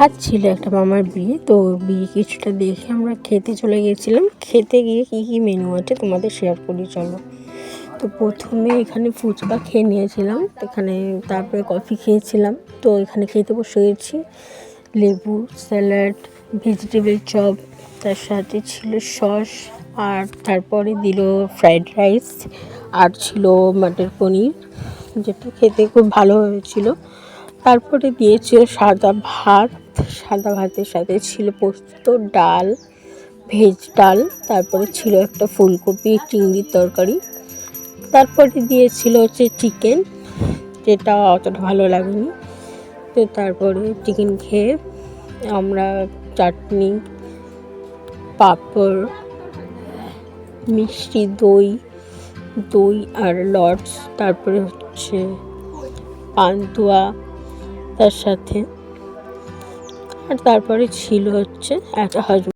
আজ ছিল একটা মামার বিয়ে, তো বিয়ে কিছুটা দেখে আমরা খেতে চলে গিয়েছিলাম। খেতে গিয়ে কী কী মেনু আছে তোমাদের শেয়ার করি চলো। তো প্রথমে এখানে ফুচকা খেয়ে নিয়েছিলাম, এখানে তারপরে কফি খেয়েছিলাম। তো এখানে খেতে বসে গেছি, লেবু, স্যালাড, ভেজিটেবল চপ, তার সাথে ছিল সস, আর তারপরে দিল ফ্রাইড রাইস, আর ছিল মটর পনির, যেটা খেতে খুব ভালো হয়েছিল। তারপরে দিয়েছিল সাদা ভাত, সাদা ভাতের সাথে ছিল পোস্ত, ডাল, ভেজ ডাল, তারপরে ছিল একটা ফুলকপি চিংড়ির তরকারি, তারপরে দিয়েছিল হচ্ছে চিকেন, যেটা অতটা ভালো লাগেনি। তো তারপরে চিকেন খেয়ে আমরা চাটনি, পাঁপড়, মিষ্টি, দই আর লটস, তারপরে হচ্ছে পান্তুয়া তার সাথে, আর তারপরে ছিল হচ্ছে একটা